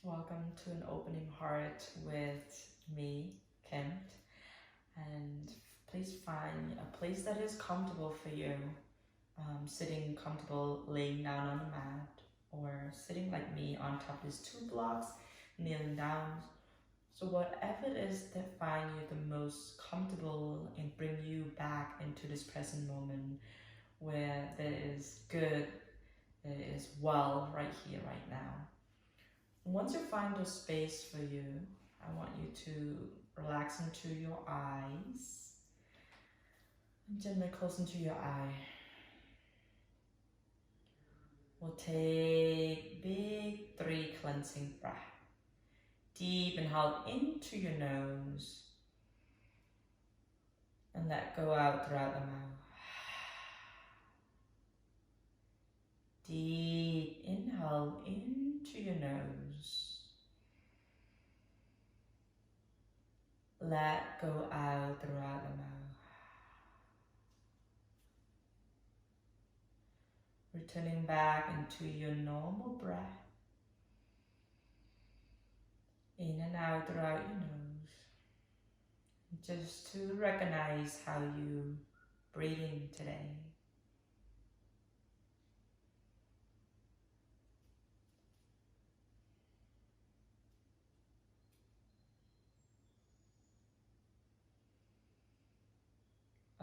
Welcome to an opening heart with me, Kim. And please find a place that is comfortable for you. Sitting comfortable, laying down on the mat, or sitting like me on top of these 2 blocks, kneeling down. So whatever it is that find you the most comfortable and bring you back into this present moment where there is good, there is well right here, right now. Once you find a space for you, I want you to relax into your eyes and gently close into your eye. We'll take big 3 cleansing breaths. Deep inhale into your nose and let go out throughout the mouth. Deep inhale into your nose. Let go out throughout the mouth. Returning back into your normal breath. In and out throughout your nose. Just to recognize how you breathing today.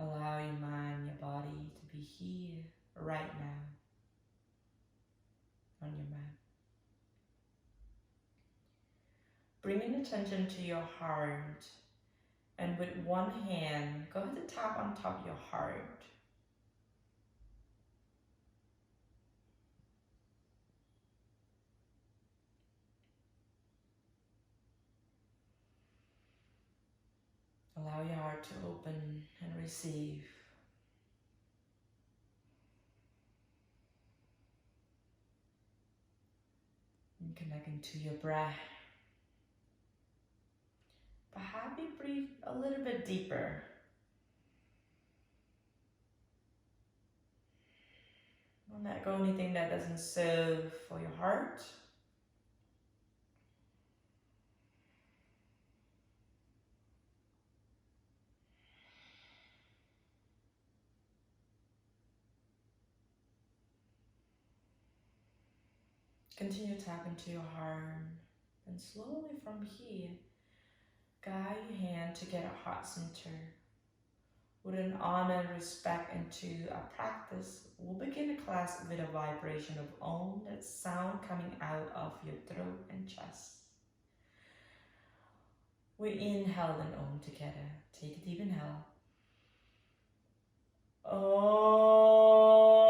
Allow your mind, your body to be here right now on your mat. Bringing attention to your heart, and with one hand, go ahead and tap on top of your heart. Allow your heart to open and receive. And connecting to your breath. Perhaps you breathe a little bit deeper. Don't let go anything that doesn't serve for your heart. Continue to tap into your heart, and slowly from here, guide your hand to get a heart center. With an honor and respect into our practice, we'll begin a class with a vibration of Om, that sound coming out of your throat and chest. We inhale an Om together. Take a deep inhale. Om.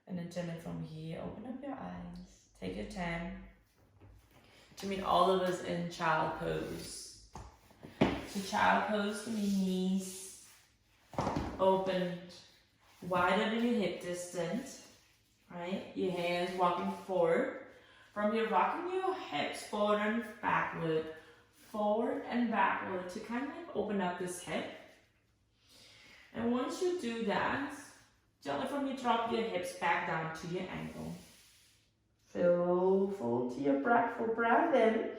And then gently from here, open up your eyes. Take your time to meet all of us in child pose. So child pose can be knees opened, wider than your hip distance, right? Your hands walking forward. From here, rocking your hips forward and backward to kind of open up this hip. And once you do that, gently from here, drop your hips back down to your ankle. Feel full to your breath, full breath in,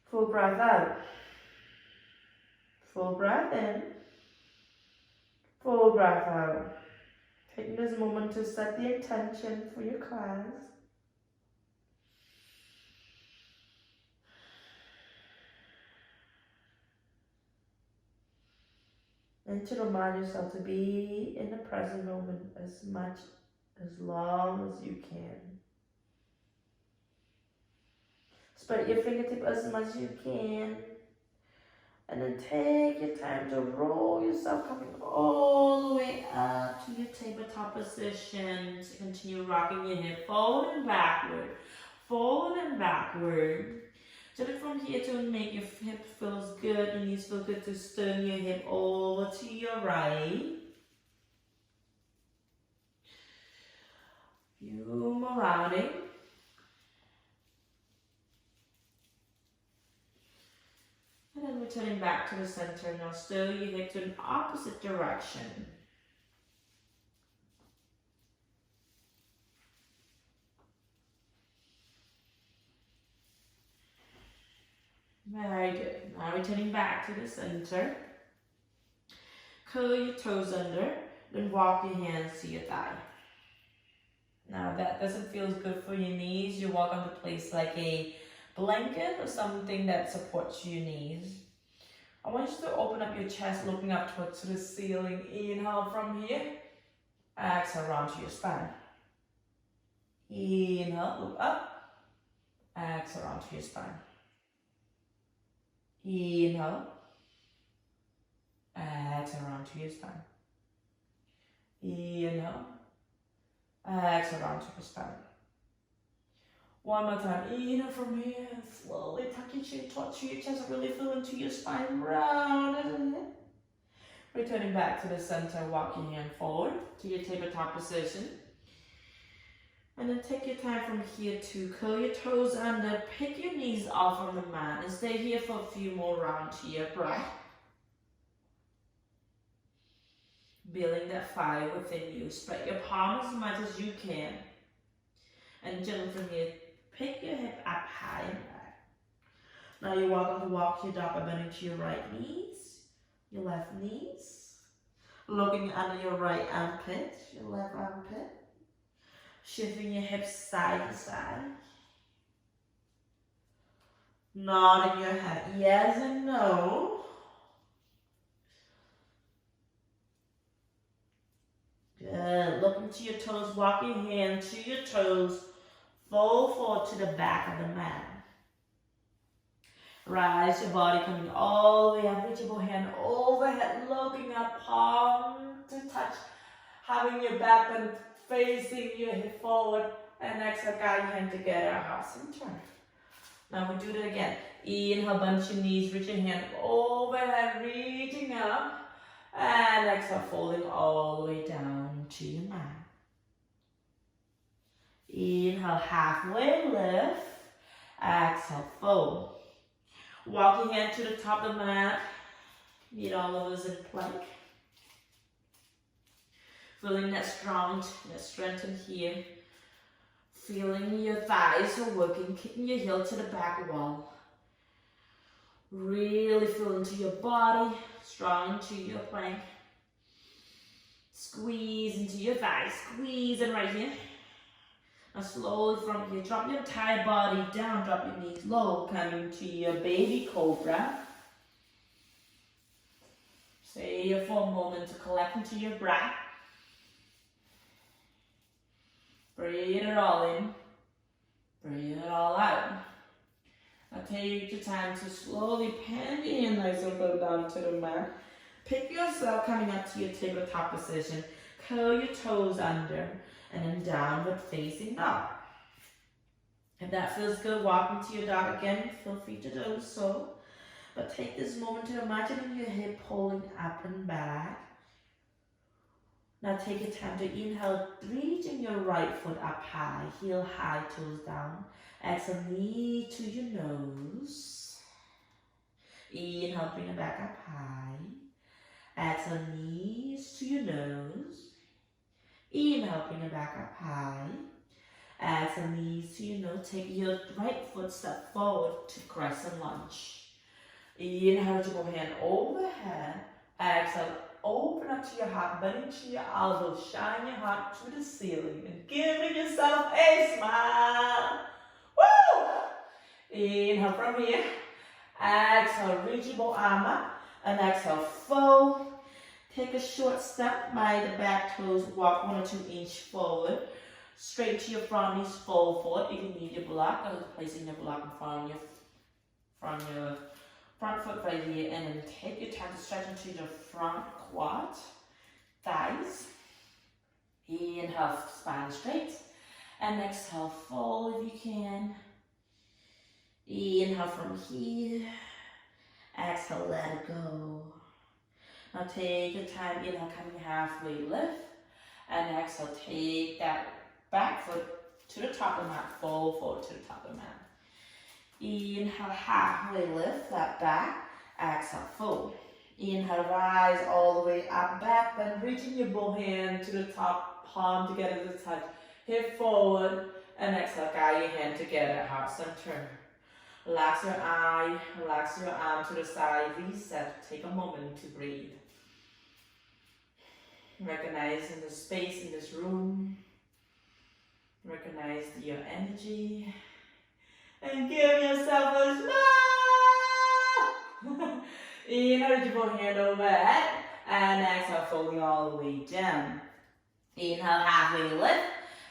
full breath out. Full breath in, full breath out. Taking this moment to set the intention for your class. And to remind yourself to be in the present moment as long as you can. Spread your fingertip as much as you can. And then take your time to roll yourself, coming all the way up to your tabletop position. To continue rocking your hip forward and backward. Forward and backward. Just from here to make your hip feels good. Your knees feel good, to turn your hip over to your right. Few more rounding. returning back to the center. Now stir your hip to an opposite direction. Very good. Now returning back to the center. Curl your toes under, then walk your hands to your thigh. Now that doesn't feel good for your knees. You walk onto place like a blanket or something that supports your knees. I want you to open up your chest, looking up towards the ceiling. Inhale from here. Exhale round to your spine. Inhale, look up. Exhale round to your spine. Inhale. Exhale round to your spine. Inhale. Exhale round to your spine. One more time. Inhale from here. Slowly tuck your chin towards your chest. Really feel into your spine. Round it. Returning back to the center. Walk your hand forward to your tabletop position. And then take your time from here to curl your toes under. Pick your knees off from the mat. And stay here for a few more rounds here. Breath. Building that fire within you. Spread your palms as much as you can. And gently from here, pick your hip up high and back. Now you're welcome to walk your dog by bending to your right knees, your left knees. Looking under your right armpit, your left armpit. Shifting your hips side to side. Nodding your head yes and no. Good. Look into your toes. Walk your hand to your toes. Fold forward to the back of the mat. Rise your body coming all the way up. Reach your hand overhead. Looking up. Palm to touch. Having your back bend, facing your hip forward. And exhale, guide your hand together. Heart center. Now we do that again. Inhale, bunch your knees. Reach your hand overhead. Reaching up. And exhale, folding all the way down to your mat. Inhale, halfway lift. Exhale, fold. Walk your hand to the top of the mat. Meet all of us in plank. Feeling that strong, that strengthen here. Feeling your thighs are working, kicking your heel to the back wall. Really feel into your body, strong into your plank. Squeeze into your thighs, squeeze in right here. Now slowly from here, drop your entire body down, drop your knees low, coming to your baby cobra. Stay here for a moment to collect into your breath. Breathe it all in, breathe it all out. Now take your time to slowly pan your hand nice and go down to the mat. Pick yourself coming up to your tabletop position. Curl your toes under and then downward facing up. If that feels good, walk into your dog again. Feel free to do so. But take this moment to imagine your hip pulling up and back. Now take your time to inhale, reaching your right foot up high, heel high, toes down. Exhale, knee to your nose. Inhale, bring it back up high. Exhale, knees to your nose. Inhale, bring it back up high. Exhale, knees to your nose. Take your right foot, step forward to crescent lunge. Inhale, to go hand overhead. Exhale, open up to your heart, bend into your elbows, shine your heart to the ceiling, and giving yourself a smile. Woo! Inhale from here. Exhale, reach your arm up, and exhale, fold. Take a short step by the back toes, walk 1 or 2 inches forward. Straight to your front knees, fold forward. You can need your block, or placing your block in front of your front foot right here, and then take your time to stretch into the front quad, thighs. Inhale, spine straight, and exhale, fold if you can. Inhale from here, exhale, let it go. Now take your time, inhale, coming halfway lift, and exhale, take that back foot to the top of the mat, fold forward to the top of the mat. Inhale, halfway lift, flat back. Exhale, fold. Inhale, rise all the way up, back bend, reaching your both hand to the top, palm together to touch, hip forward, and exhale, guide your hand together, heart center. Relax your eye, relax your arm to the side, reset, take a moment to breathe. Recognize in the space in this room, recognize your energy, and give yourself a smile. Inhale, reach your hand overhead, and exhale, folding all the way down. Inhale, halfway lift.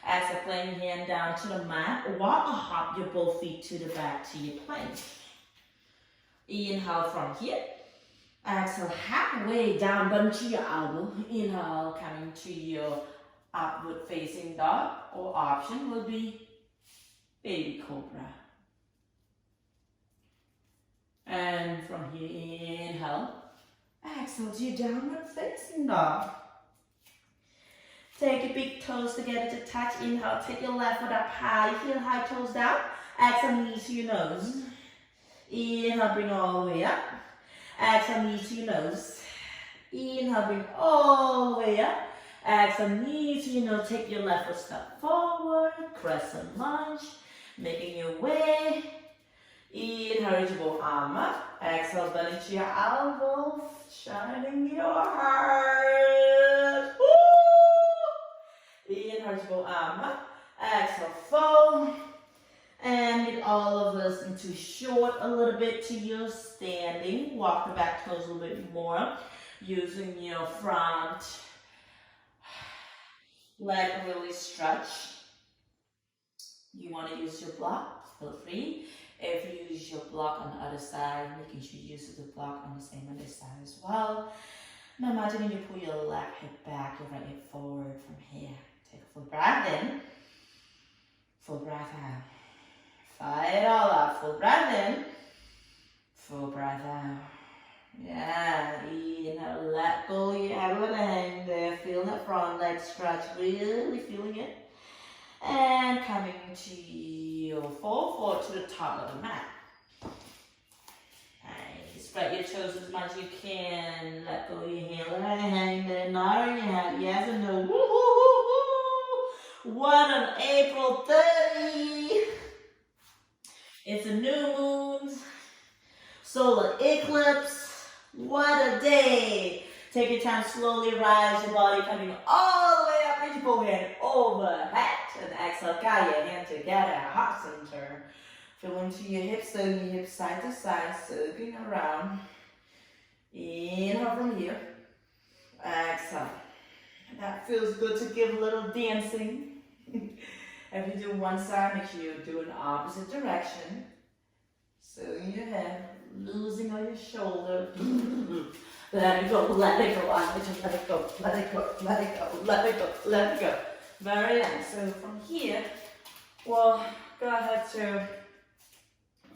Exhale, plant your hand down to the mat. Walk or hop your both feet to the back to your plank. Inhale from here. Exhale, halfway down, bend to your elbow. Inhale, coming to your upward facing dog, or option will be baby cobra. And from here, inhale. Exhale to your downward facing dog. Take your big toes together to touch. Inhale, take your left foot up high, heel high, toes down. Exhale, knees to your nose. Inhale, bring all the way up. Exhale, knees to your nose. Inhale, bring all the way up. Exhale, knees to your nose. Take your left foot step forward. Crescent lunge. Making your way. Inhale, reach your both arm up. Exhale, bend into your elbow. Shining your heart. Woo! Inhale, reach your both arm up. Exhale, fold. And get all of us into short a little bit to your standing. Walk the back toes a little bit more. Using your front leg really stretch. You want to use your block, feel free. If you use your block on the other side, making sure you use the block on the same other side as well. Now imagine when you pull your left hip back, your right hip forward from here. Take a full breath in, full breath out. Fight it all out. Full breath in, full breath out. Yeah, inhale, let go your head with a hang there. Feel that front leg stretch, really feeling it. And coming to your forward to the top of the mat. Nice. Spread your toes as much as you can. Let go your hand, let it hang there. Nod your head, yes and no. Woo-hoo-hoo-hoo. What an April 30! It's a new moon, solar eclipse. What a day! Take your time, slowly rise your body, coming all the way up. Reach your both hand overhead, and exhale, guide your hand together, heart center. Feel into your hips, so your hips side to side, circling around. Inhale from here. Exhale. That feels good to give a little dancing. If you do one side, make sure you do an opposite direction. So in your head, losing on your shoulder. Let it go, let it go, let it go, let it go, let it go, let it go, let it go. Very nice. So from here, we'll go ahead to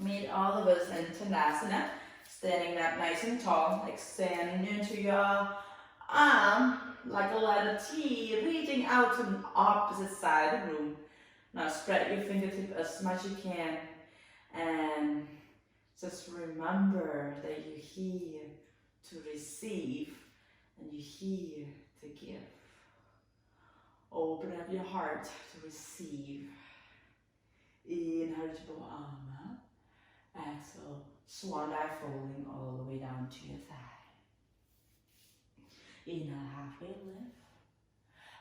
meet all of us in Tadasana. Standing up nice and tall, extend into your arm like a letter T, reaching out to the opposite side of the room. Now spread your fingertips as much as you can, and just remember that you're here to receive and you're here to give. Open up your heart to receive. Inhale, reach your arm up. Exhale, swan dive folding all the way down to your thigh. Inhale, halfway lift.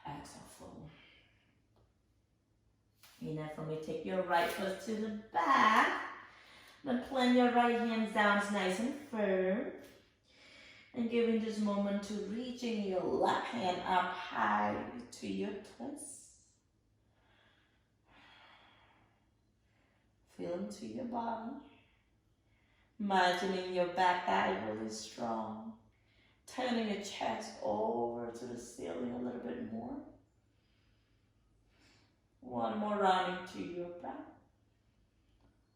Exhale, fold. Inhale, from here, take your right foot to the back. Then plant your right hands down nice and firm. And giving this moment to reaching your left hand up high to your twist. Feel into your body. Imagining your back thigh really strong. Turning your chest over to the ceiling a little bit more. One more rounding to your back.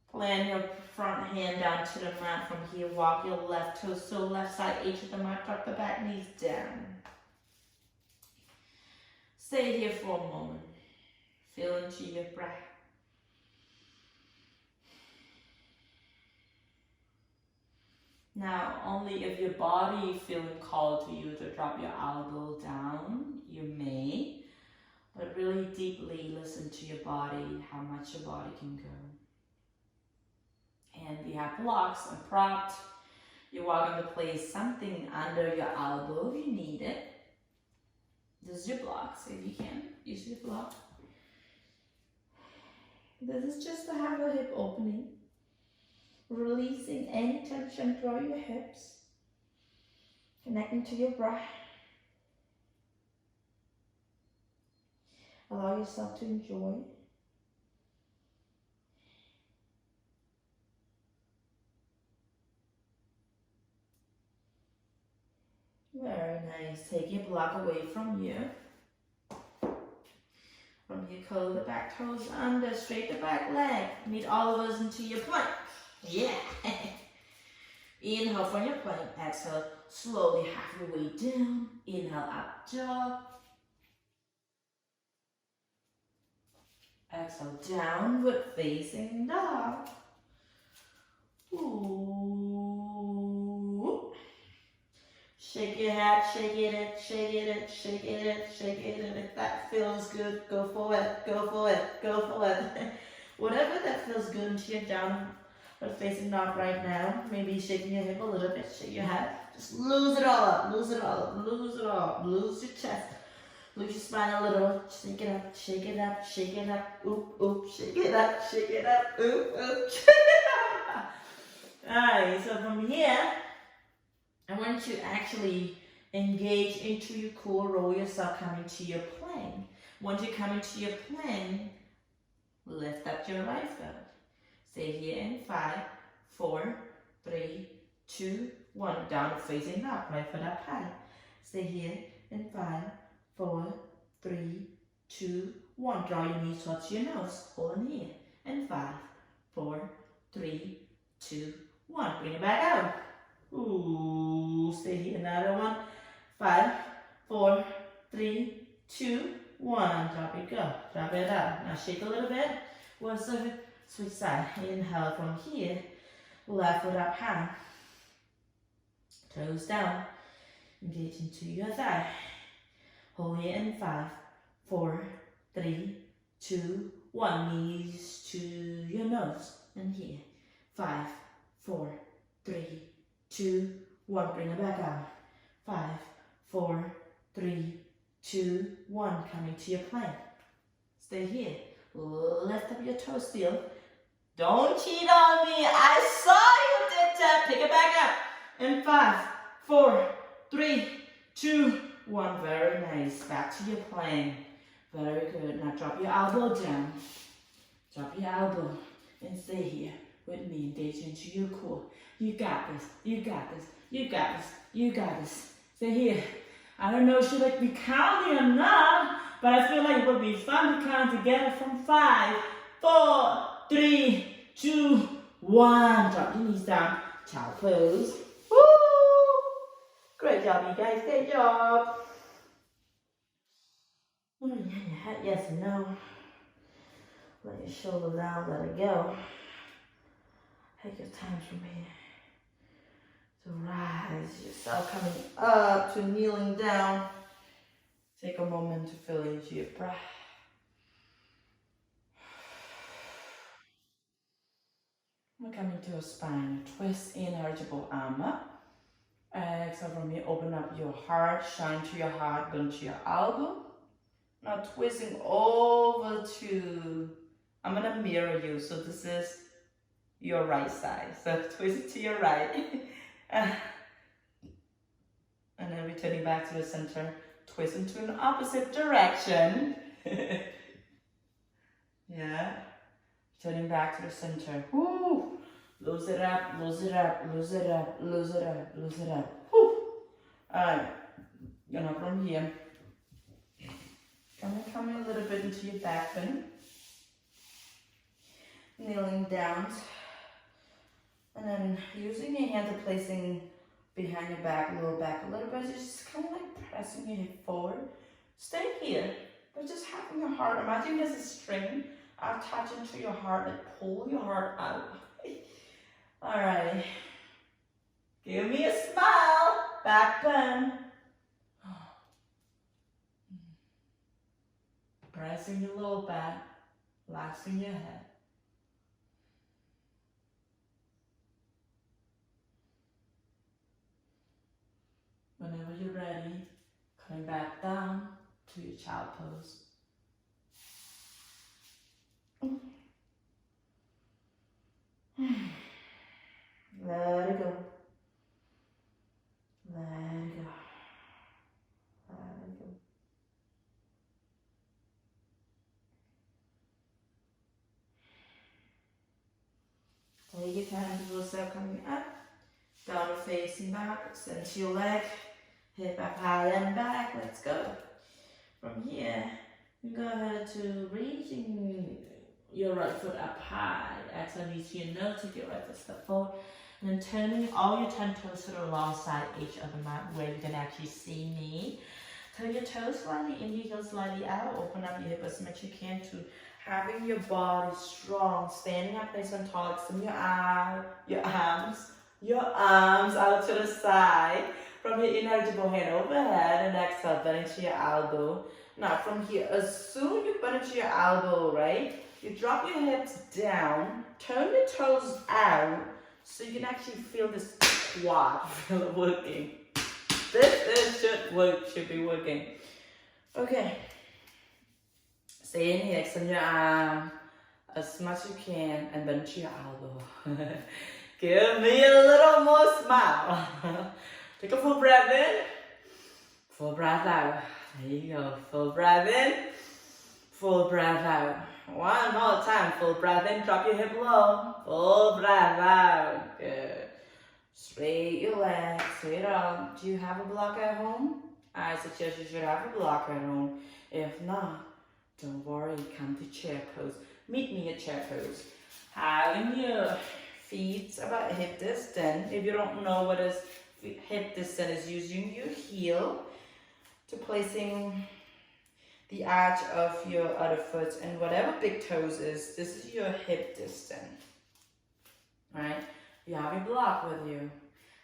Plant your front hand down to the mat. From here, walk your left toes to the left side, edge of the mat, tuck the back knees down. Stay here for a moment. Feel into your breath. Now, only if your body feeling called to you to drop your elbow down, you may, but really deeply listen to your body, how much your body can go. And you have blocks and propped. You're welcome to place something under your elbow if you need it. This is your block, so if you can, use your block. This is just to have a hip opening. Releasing any tension throughout your hips. Connecting to your breath. Allow yourself to enjoy. Very nice. Take your block away from you. From here, curl the back toes under, straight the back leg. Meet all of us into your plank. Yeah. Inhale from your plank. Exhale, slowly half your way down. Inhale, up dog. Exhale, downward facing dog. Ooh. Shake your head, shake it, shake it, shake it, shake it. If that feels good, go for it, go for it, go for it. Whatever that feels good into your downward facing dog right now. Maybe shaking your hip a little bit, shake your head. Just lose it all up, lose it all up, lose it all up. Lose your chest, lose your spine a little. Shake it up, shake it up, shake it up. Oop, oop, shake it up, oop, oop. Alright, so from here, I want you to actually engage into your core, roll yourself coming to your plank. Once you come into your plank, lift up your right foot. Stay here in 5, 4, 3, 2, 1. Down facing up, right foot up high. Stay here in 5, 4, 3, 2, 1. Draw your knees towards your nose. Hold in here. In 5, 4, 3, 2, 1. Bring it back out. Ooh, stay here, another one. 5, 4, 3, 2, 1. Drop it, go. Drop it up. Now shake a little bit. One side, switch side. Inhale from here. Left foot up high. Toes down. Engage into your thigh. Hold here in 5, 4, 3, 2, 1. Knees to your nose. And here. 5, 4, 3, 2, 1. Bring it back out. 5, 4, 3, 2, 1. Coming to your plank. Stay here. Lift up your toes still. Don't cheat on me. I saw you did that. Pick it back up. In 5, 4, 3, 2, 1. Very nice. Back to your plank. Very good. Now drop your elbow down. Drop your elbow and stay here with me. Engage into your core. You got this. You got this. You got this. You got this. Stay here. I don't know if you like me counting or not, but I feel like it would be fun to count together from 5, 4, 3, 2, 1. Drop your knees down. Child pose. Woo! Great job, you guys. Great job. Your head, yes and no. Let your shoulder down. Let it go. Take your time from here. To rise yourself coming up to kneeling down. Take a moment to feel into your breath. We're coming to a spine twist. Inhale, your arm up. Exhale from here, open up your heart, shine to your heart, bend to your elbow. Now twisting over to, I'm gonna mirror you, so this is your right side. So twist it to your right. And then returning back to the center, twist into an opposite direction. Yeah. Turning back to the center. Woo! Lose it up, lose it up, lose it up, lose it up, lose it up. Woo! Alright. Gonna from here. Gonna come in a little bit into your back bend. Kneeling down. And then using your hands and placing behind your back, lower back a little bit. Just kind of like pressing your hip forward. Stay here. But just having your heart. Imagine there's a string. Attach into your heart and pull your heart out. Alright. Give me a smile. Back bend. Pressing your lower back. Relaxing your head. Whenever you're ready, coming back down to your child pose. Let it go. Let it go. Let it go. Take your time to yourself coming up. Down facing back. Extend your leg. Hip up high and back. Let's go. From here, you go ahead to reaching your right foot up high. Exhale, reach your nose, take your right foot step forward. And then turning all your 10 toes to the wrong side, each other mat, where you can actually see me. Turn your toes slightly in, your heels slightly out. Open up your hip as much as you can to having your body strong. Standing up nice and tall. Extend your arms out to the side. From here, inhale, lift your hand overhead. And exhale, bend into your elbow. Now from here, as soon as you bend into your elbow, right? You drop your hips down. Turn your toes out. So you can actually feel this quad working. This should be working. Okay. Stay in here, extend your arm as much as you can and bend to your elbow. Give me a little more smile. Take a full breath in, full breath out. There you go. Full breath in, full breath out. One more time. Full breath in, drop your hip low. Full breath out. Good. Straight your legs, straight on. Do you have a block at home? I suggest you should have a block at home. If not, don't worry, come to chair pose. Meet me at chair pose. Having your feet about hip distance. If you don't know what is hip distance, is using your heel to placing the arch of your other foot and whatever big toes is, this is your hip distance. Right? You have your block with you.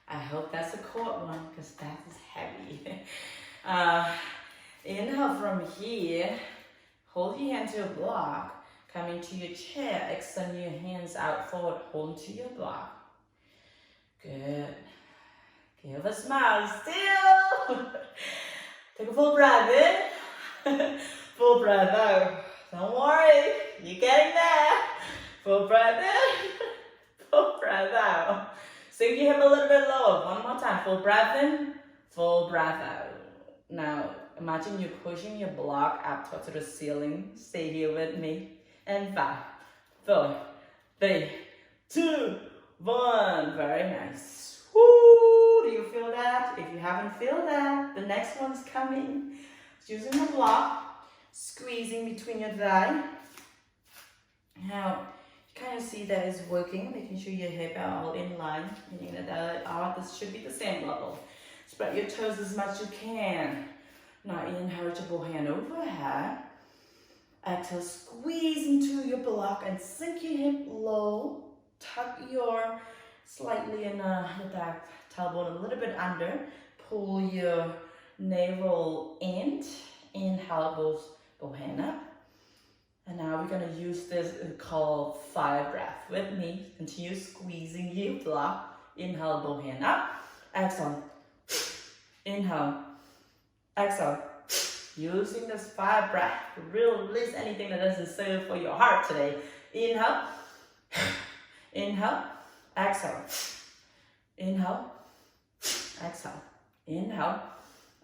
I hope that's a cord one because that is heavy. Inhale from here. Hold your hand to your block. Come into your chair. Extend your hands out forward. Hold to your block. Good. Give a smile. Still. Take a full breath in. Full breath out. Don't worry. You're getting there. Full breath in. Full breath out. Sink your hip a little bit lower. One more time. Full breath in. Full breath out. Now, imagine you're pushing your block up towards the ceiling. Stay here with me. And 5, 4, 3, 2, 1. Very nice. Woo! Do you feel that? If you haven't felt that, the next one's coming. Using the block, squeezing between your thigh. Now, you kind of see that it's working, making sure your hips are all in line, meaning that this should be the same level. Spread your toes as much as you can. Now, inhale, your hand overhead. Exhale, squeeze into your block and sink your hip low. Tuck your slightly in the back tailbone a little bit under. Pull your navel in. Inhale, both hand up. And now we're going to use this called fire breath. With me, continue squeezing your block. Inhale, both hand up. Exhale. Inhale. Exhale. Using this fire breath to release anything that doesn't serve for your heart today. Inhale. Inhale. Exhale. Inhale. Exhale. Inhale.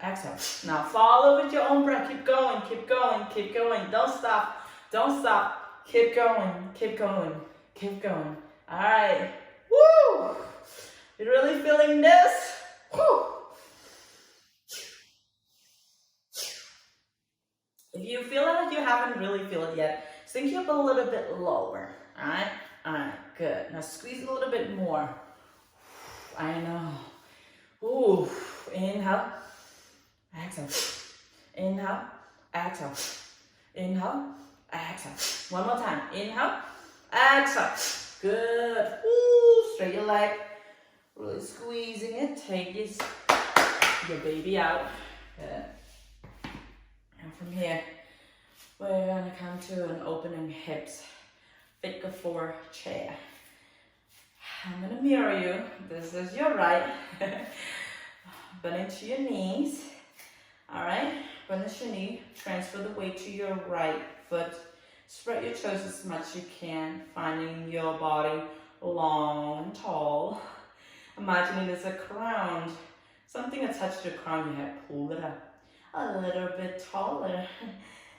Exhale. Now follow with your own breath. Keep going. Keep going. Keep going. Don't stop. Don't stop. Keep going. Keep going. Keep going. All right. Woo! You really feeling this? Woo! If you feel like you haven't really feel it yet, sink you up a little bit lower. All right? All right. Good. Now squeeze a little bit more. I know. Ooh. Inhale. Exhale. Inhale. Exhale. Inhale. Exhale. One more time. Inhale. Exhale. Good. Ooh. Straight your leg. Really squeezing it. Take your baby out. Good. And from here, we're gonna come to an opening hips. Figure 4 chair. I'm gonna mirror you. This is your right. Bend into your knees. Alright, bend your knee. Transfer the weight to your right foot. Spread your toes as much as you can, finding your body long and tall. Imagining there's a crown. Something attached to the crown you have. Pull it up a little bit taller.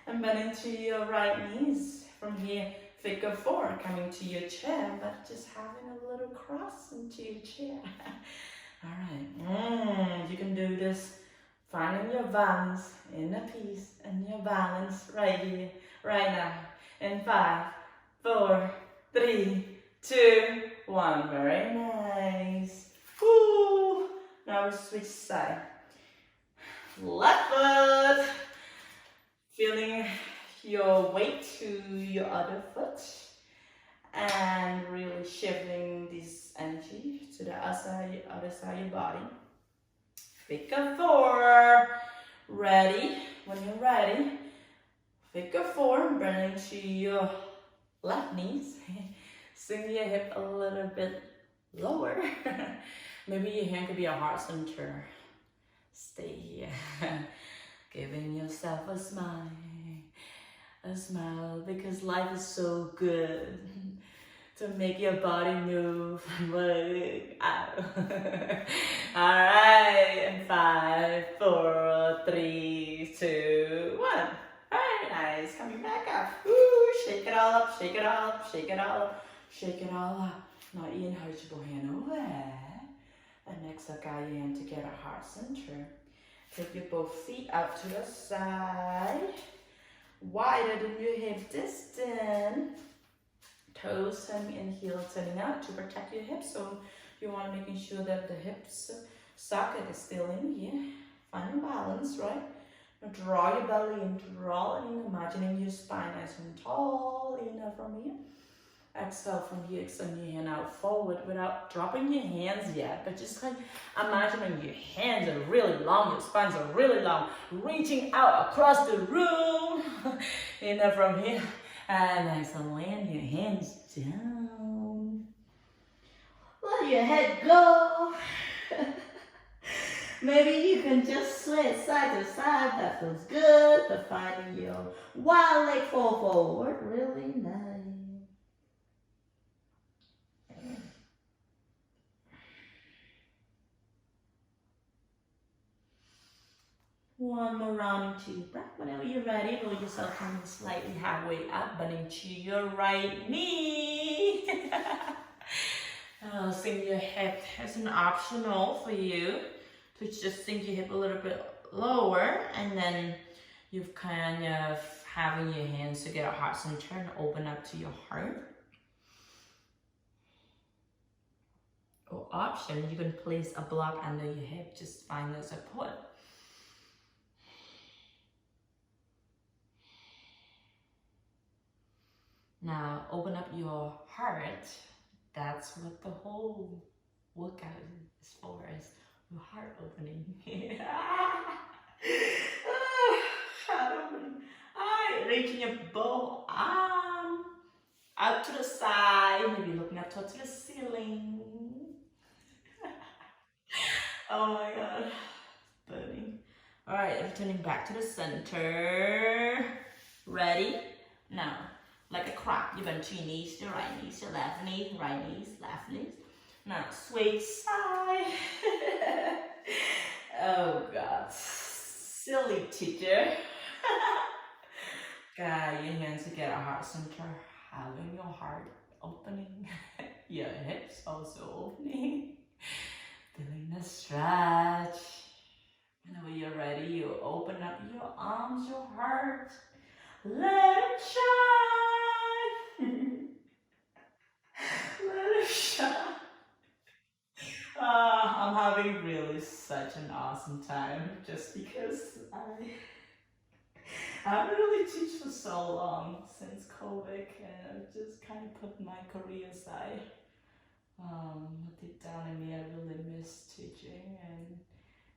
And bend into your right knees. From here, figure 4, coming to your chair, but just having a little cross into your chair. Alright, you can do this. Finding your balance, inner peace, and your balance right here, right now. In 5, 4, 3, 2, 1. Very nice. Woo. Now we switch side. Left foot. Feeling your weight to your other foot. And really shifting this energy to the other side of your body. Figure 4. Ready? When you're ready, figure 4. Bend into your left knees. Swing your hip a little bit lower. Maybe your hand could be a heart center. Stay here. Giving yourself a smile. A smile, because life is so good. To make your body move. Look out. Alright, and 5, 4, 3, 2, 1. Alright, nice. Coming back up. Woo, shake it all up, shake it all up, shake it all up, shake it all up. Now inhale, your hand away. And exhale, guide your hand to get a heart center. Take your both feet out to the side. Wider than your hip distance. Toes turning in, heel turning out to protect your hips. So you want to making sure that the hips socket is still in here. Find your balance, right? Now draw your belly in, draw it in, imagining your spine nice and tall. Inhale from here. Exhale from here, extend your hand out forward without dropping your hands yet, but just like imagining your hands are really long, your spines are really long, reaching out across the room. Inhale from here, and exhale, land your hands down. Let your head go. Maybe you can just sway side to side, that feels good, but finding your wild leg fall forward, really nice. One more round into your breath. Whenever you're ready, roll yourself coming slightly halfway up, bending to your right knee. Sink your hip as an optional for you to just sink your hip a little bit lower, and then you've kind of having your hands to get a heart center and open up to your heart. Or option, you can place a block under your hip, just find the support. Now, open up your heart. That's what the whole workout is for, is your heart opening. Heart opening. Alright, reaching your both arm out to the side, maybe looking up towards the ceiling. Oh my god, burning. Alright, returning back to the center. Ready? Now, like a croc, you bend to your knees, your right knees, your left knee, right knees, left knees. Now switch side. Oh god, silly teacher. Guide your hands to get a heart center, having your heart opening, your hips also opening. Feeling the stretch. Whenever you're ready, you open up your arms, your heart. Let it shine. Let it shine. I'm having really such an awesome time just because I haven't really teach for so long since COVID, and I've just kind of put my career aside. Deep down in me, I really miss teaching, and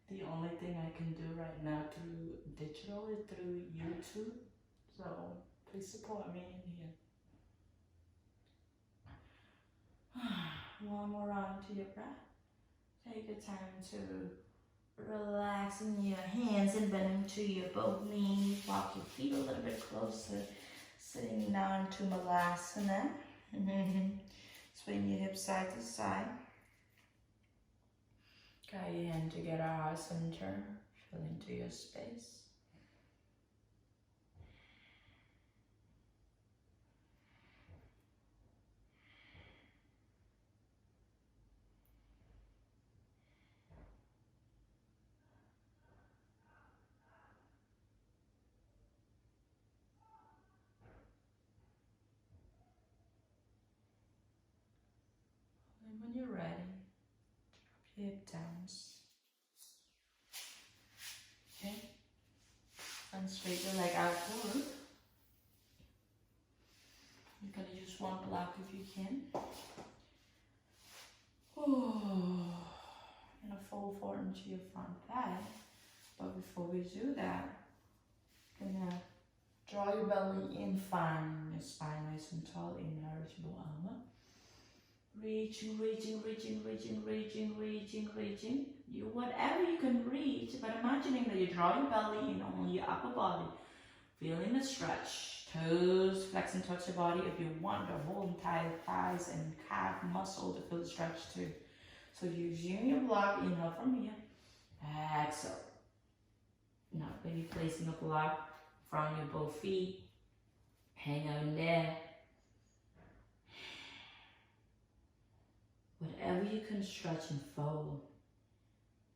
the only thing I can do right now through digital is through YouTube. So please support me in here. One more round to your breath. Take your time to relaxing your hands and bending to your both knees. Walk your feet a little bit closer. Sitting down to Malasana. Swing your hips side to side. Guide your hand together, heart center. Fill into your space. And when you're ready, drop your hip down. Okay? And straight your leg out forward. You're gonna use one block if you can. Gonna fold forward into your front thigh. But before we do that, gonna draw your belly in, find your spine nice and tall, inhale, reachable armor. Reaching, reaching, reaching, reaching, reaching, reaching, reaching. You whatever you can reach, but imagining that you draw your belly in on your upper body. Feeling the stretch. Toes flex and touch your body if you want the whole entire thighs and calf muscle to feel the stretch too. So using your block, inhale from here. Exhale. Now maybe placing a block from your both feet. Hang out in there. Whatever you can stretch and fold,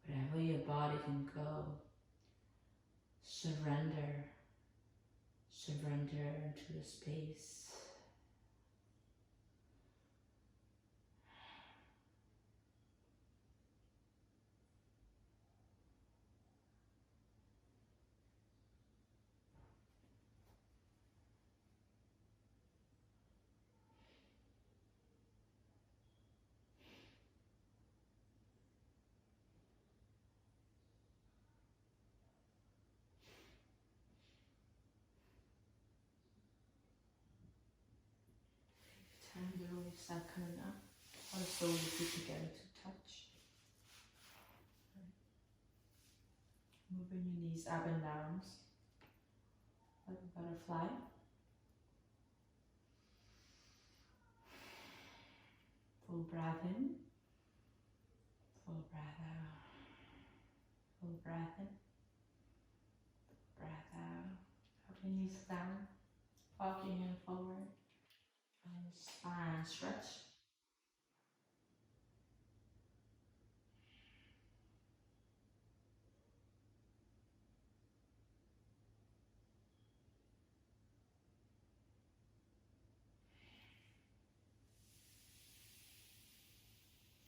wherever your body can go, surrender. Surrender into the space. Time to really start coming up. Or slowly feet together to touch. Moving your knees up and down like a butterfly. Full breath in. Full breath out. Full breath in. Breath out. Drop your knees down. Walk your hand forward. And spine stretch.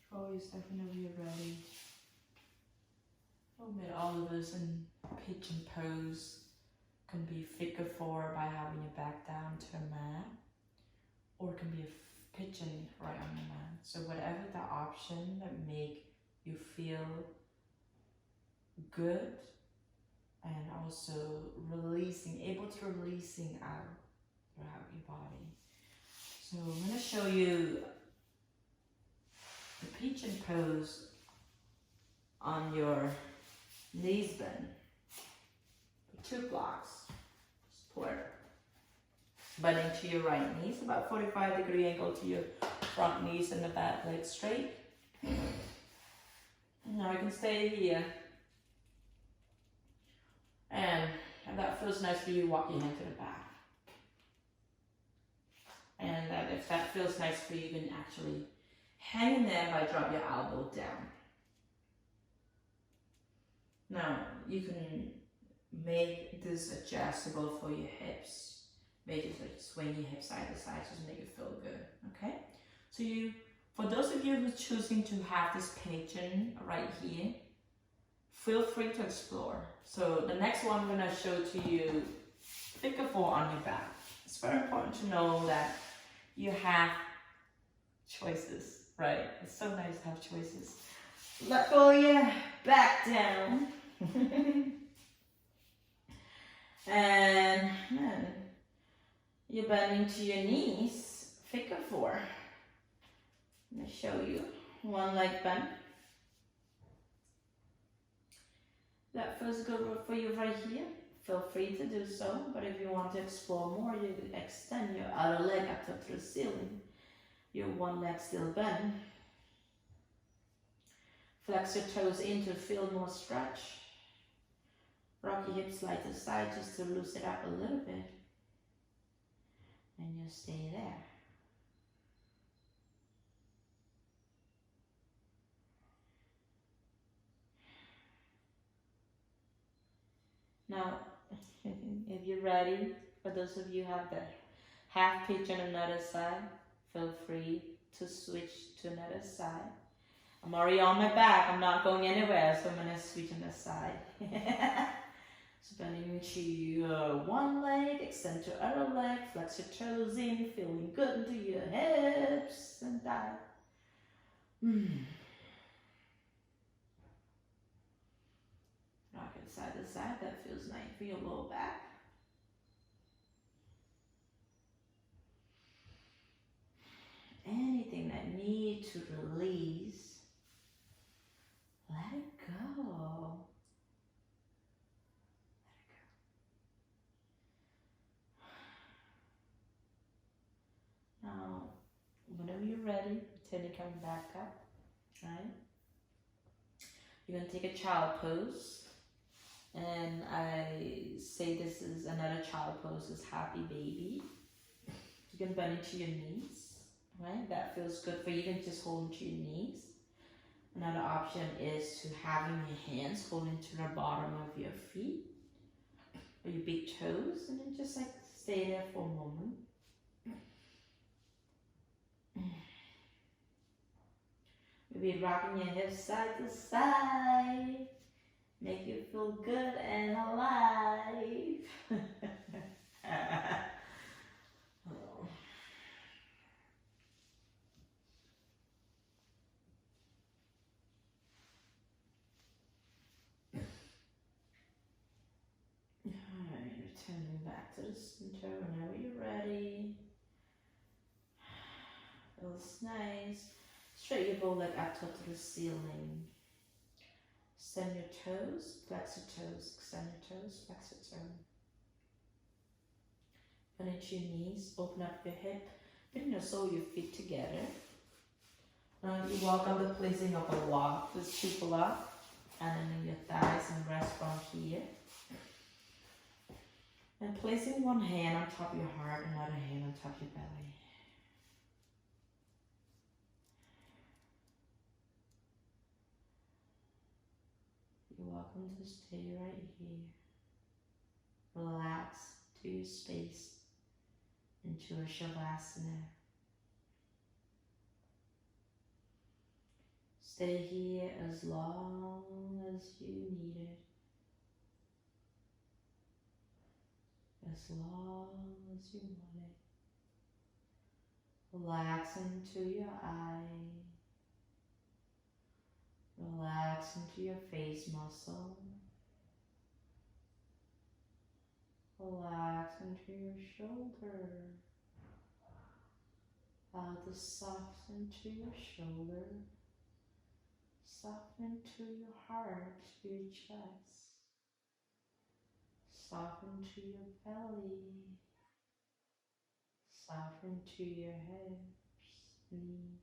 Throw yourself whenever you're ready. We'll meet all of us in pigeon pose. Can be figure four by having your back down to a mat. Or it can be a pigeon right on the mat. So whatever the option that make you feel good and also releasing, able to releasing out throughout your body. So I'm going to show you the pigeon pose on your knees bend. 2 blocks. Support. Bending to your right knees, about 45-degree angle to your front knees and the back leg straight. Now you can stay here. And if that feels nice for you, walk your hand to the back. And if that feels nice for you, you can actually hang in there by drop your elbow down. Now you can make this adjustable for your hips. Make it like swing your hips side to side just to make it feel good, okay? So for those of you who's choosing to have this pigeon right here, feel free to explore. So the next one I'm gonna show to you, figure four on your back. It's very important to know that you have choices. right? It's so nice to have choices. Let go your back down. And then you're bending to your knees, figure four. Let me show you. One leg bend. That feels good for you right here. Feel free to do so, but if you want to explore more, you can extend your outer leg up to the ceiling. Your one leg still bent. Flex your toes in to feel more stretch. Rock your hips side to side just to loosen it up a little bit. And you'll stay there. Now, if you're ready, for those of you who have the half pitch on another side, feel free to switch to another side. I'm already on my back, I'm not going anywhere, so I'm going to switch on the side. So bending to your one leg, extend your other leg, flex your toes in, feeling good into your hips and thigh. Rock it side to side, that feels nice for your lower back. Anything that needs to release, let it go. Now, whenever you're ready, pretend you're coming back up, right? You're going to take a child pose. And I say this is another child pose, is happy baby. You can bend into your knees, right? That feels good for you. You can just hold into your knees. Another option is to having your hands hold into the bottom of your feet or your big toes, and then just like stay there for a moment. Maybe rocking your hips side to side. Make you feel good and alive. Alright, returning back to the center whenever you're ready. Feels nice. Straight your bow leg up to the ceiling. Extend your toes, flex your toes, extend your toes, flex your toes. Bend into your knees, open up your hip, bring your sole of your feet together. You welcome the placing of a block, this cupola, and then your thighs and rest from here. And placing one hand on top of your heart, another hand on top of your belly. You're welcome to stay right here. Relax to your space into a shavasana. Stay here as long as you need it. As long as you want it. Relax into your eye. Relax into your face muscle. Relax into your shoulder. Allow to soften to your shoulder. Soften to your heart, to your chest. Soften to your belly. Soften to your hips, knees.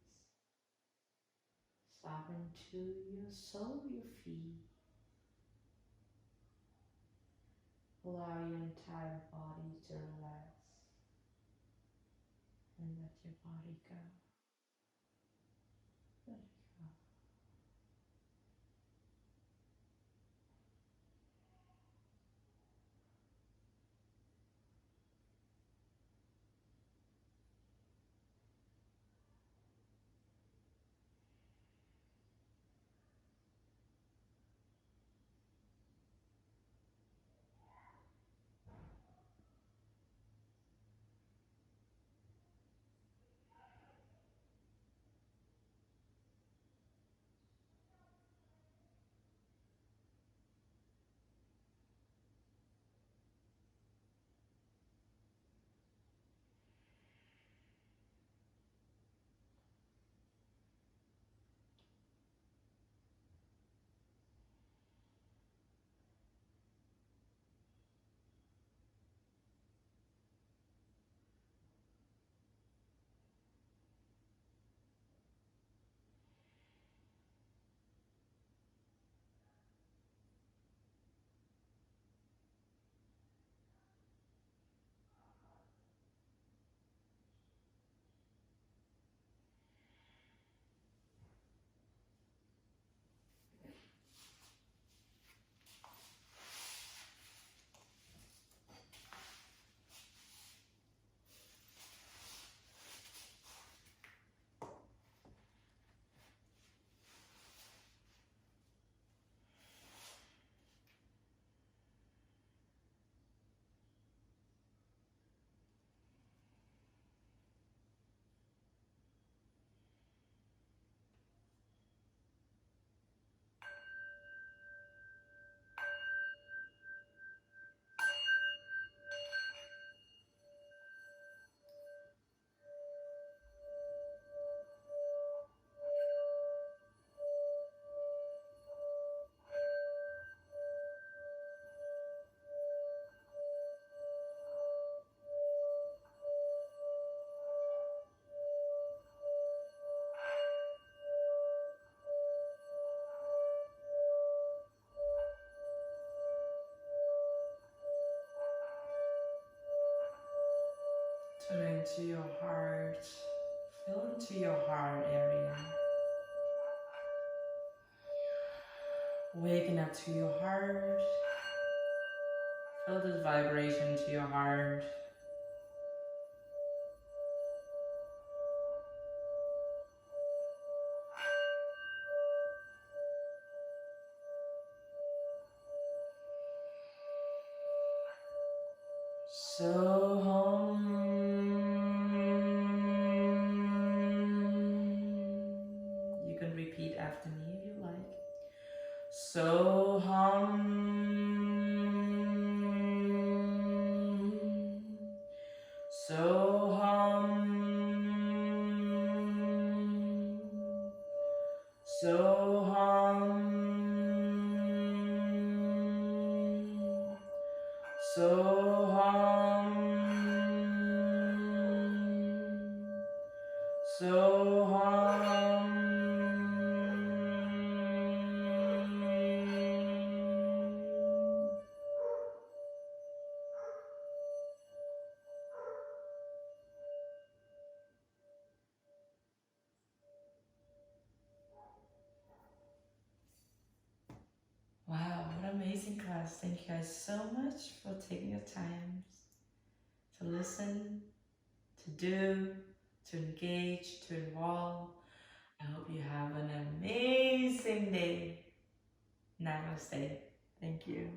Soften to your sole of your feet. Allow your entire body to relax. And let your body go. Let it go. Tune into your heart. Feel into your heart area. Waking up to your heart. Feel this vibration to your heart. Soham. You can repeat after me if you like. Soham. Soham. Soham. Soham. Soham. Wow, what an amazing class. Thank you guys so much for taking your time to listen, to do, to engage, to involve. I hope you have an amazing day. Namaste. Thank you.